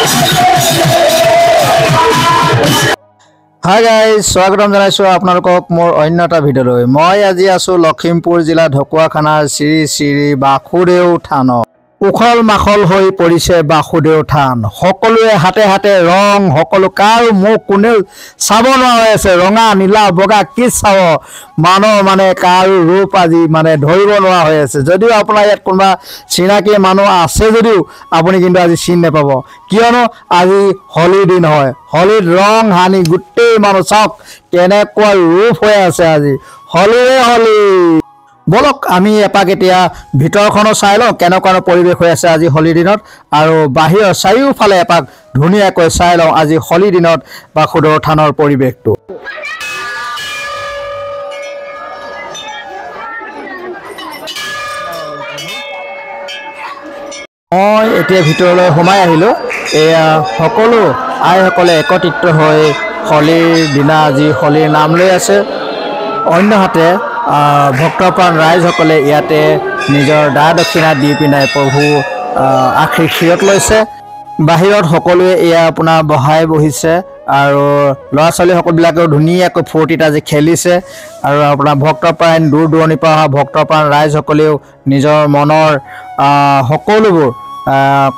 Hi guys, স্বাগতম জনাইছো আপোনালোকক মোৰ অন্য এটা ভিডিঅ'লৈ। মই আজি আছো লখিমপুৰ জিলা ঢকুৱা খানাৰ শ্ৰী বাসুদেউ থানত। উখল মাখল হৈ পৰিছে বাসুদেউ থান। সকলোৱে হাতে হাতে ৰং, সকলো কাৰো মুখ কোনেও চাব নোৱাৰে আছে। ৰঙা নীলা বগা কি চাব মানুহ মানে কাৰো ৰূপ আজি মানে ধৰিব নোৱাৰা হৈ আছে। যদিও আপোনাৰ ইয়াত কোনোবা চিনাকি মানুহ আছে যদিও আপুনি কিন্তু আজি চিন নাপাব, কিয়নো আজি হোলীৰ দিন হয়। হোলীত ৰং হানি গোটেই মানুহ চাওক কেনেকুৱা ৰূপ হৈ আছে আজি হোলীৰে হোলী। বলক আমি এপাক এতিয়া ভিতৰখনো চাই লওঁ কেনেকুৱা পৰিৱেশ হৈ আছে আজি হোলীৰ দিনত, আৰু বাহিৰৰ চাৰিওফালে এপাক ধুনীয়াকৈ চাই লওঁ আজি হোলীৰ দিনত বাসুদেউ থানৰ পৰিৱেশটো। মই এতিয়া ভিতৰলৈ সোমাই আহিলোঁ। এয়া সকলো আইসকলে একত্ৰিত হৈ হোলীৰ দিনা আজি হোলীৰ নাম লৈ আছে। অন্যহাতে ভক্তপ্ৰাণ ৰাইজসকলে ইয়াতে নিজৰ দা দক্ষিণা দি পিনাই প্ৰভু আশীৰ্বাদ লৈছে। বাহিৰত সকলোৱে এয়া আপোনাৰ বহিছে আৰু ল'ৰা ছোৱালী সকলবিলাকেও ধুনীয়াকৈ ফূৰ্তিত আজি খেলিছে। আৰু আপোনাৰ ভক্তপ্ৰাণ দূৰ দূৰণিৰ পৰা অহা ভক্তপ্ৰাণ ৰাইজসকলেও নিজৰ মনৰ সকলোবোৰ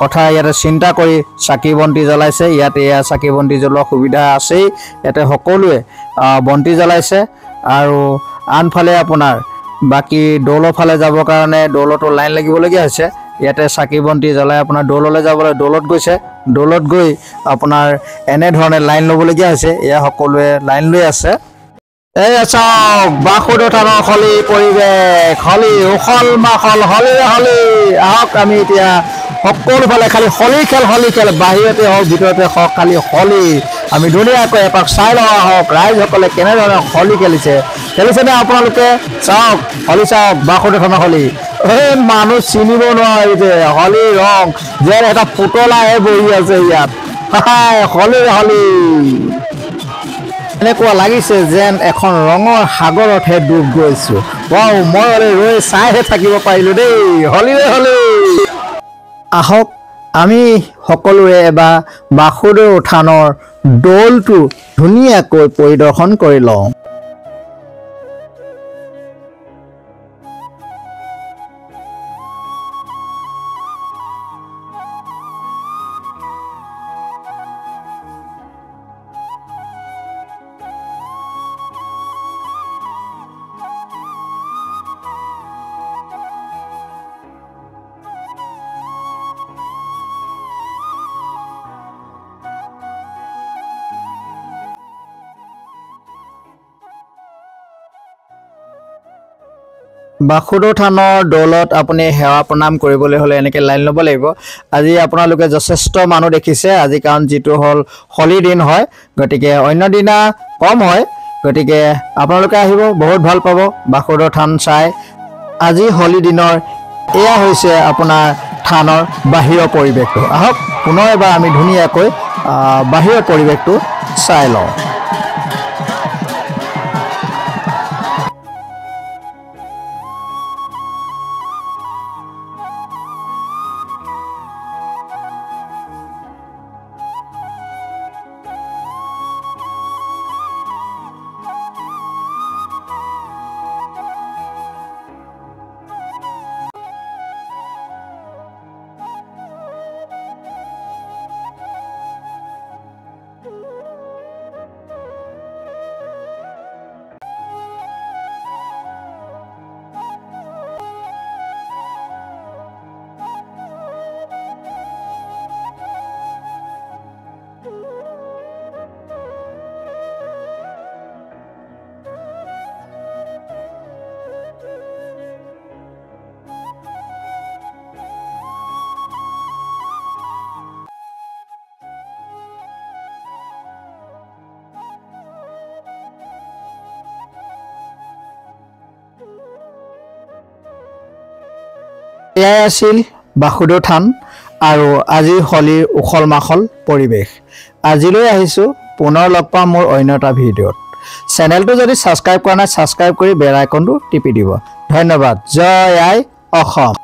কথা ইয়াতে চিন্তা কৰি চাকি বন্তি জ্বলাইছে। ইয়াতে এয়া চাকি বন্তি জ্বলোৱা সুবিধা আছেই, ইয়াতে সকলোৱে বন্তি জ্বলাইছে। আৰু আনফালে আপোনাৰ বাকী দৌলৰ ফালে যাবৰ কাৰণে দৌলতো লাইন লাগিবলগীয়া হৈছে। ইয়াতে চাকি বন্তি জ্বলাই আপোনাৰ দৌললৈ যাবলৈ দৌলত গৈছে। দৌলত গৈ আপোনাৰ এনেধৰণে লাইন ল'বলগীয়া হৈছে। এয়া সকলোৱে লাইন লৈ আছে। এই চাওক বাসুদেউ থানৰ হোলী পৰিৱেশ, হোলী উখল মাখল হোলীৰে হোলী। আহক আমি এতিয়া সকলোফালে খালি হোলী খেল বাহিৰতে হওক ভিতৰতে হওক খালি হোলী। আমি ধুনীয়াকৈ এপাক চাই লওঁ আহক ৰাইজসকলে কেনেধৰণে হোলী খেলিছেনে আপোনালোকে চাওক। হোলী চাওক বাসুদেউ থানৰ হোলী। এই মানুহ চিনিব নোৱাৰি যে হোলীৰ ৰং যেন এটা পুতলাহে বহি আছে ইয়াত। হোলীৰ হোলী এনেকুৱা লাগিছে যেন এখন ৰঙৰ সাগৰতহে ডুব গৈছোঁ। ৱাও, মই ৰৈ চাইহে থাকিব পাৰিলোঁ দেই। হোলীৰে হোলী। আহক আমি সকলোৱে এবাৰ বাসুদেউ থানৰ দৌলটো ধুনীয়াকৈ পৰিদৰ্শন কৰি লওঁ। বাসুদেউ থানৰ দৌলত আপুনি সেৱা প্ৰণাম কৰিবলৈ হ'লে এনেকৈ লাইন ল'ব লাগিব। আজি আপোনালোকে যথেষ্ট মানুহ দেখিছে আজি, কাৰণ যিটো হ'ল হোলীৰ দিন হয়, গতিকে অন্য দিনা কম হয়। গতিকে আপোনালোকে আহিব, বহুত ভাল পাব বাসুদেউ থান চাই। আজি হোলীৰ দিনৰ এয়া হৈছে আপোনাৰ থানৰ বাহিৰৰ পৰিৱেশটো। আহক পুনৰ এবাৰ আমি ধুনীয়াকৈ বাহিৰৰ পৰিৱেশটো চাই লওঁ। এয়াই আছিল বাসুদেউ থান আৰু আজিৰ হোলীৰ উখল মাখল পৰিৱেশ। আজিলৈ আহিছোঁ, পুনৰ লগ পাম মোৰ অন্য এটা ভিডিঅ'ত। চেনেলটো যদি ছাবস্ক্ৰাইব কৰা নাই ছাবস্ক্ৰাইব কৰি বেল আইকনটো টিপি দিব। ধন্যবাদ। জয় আই অসম।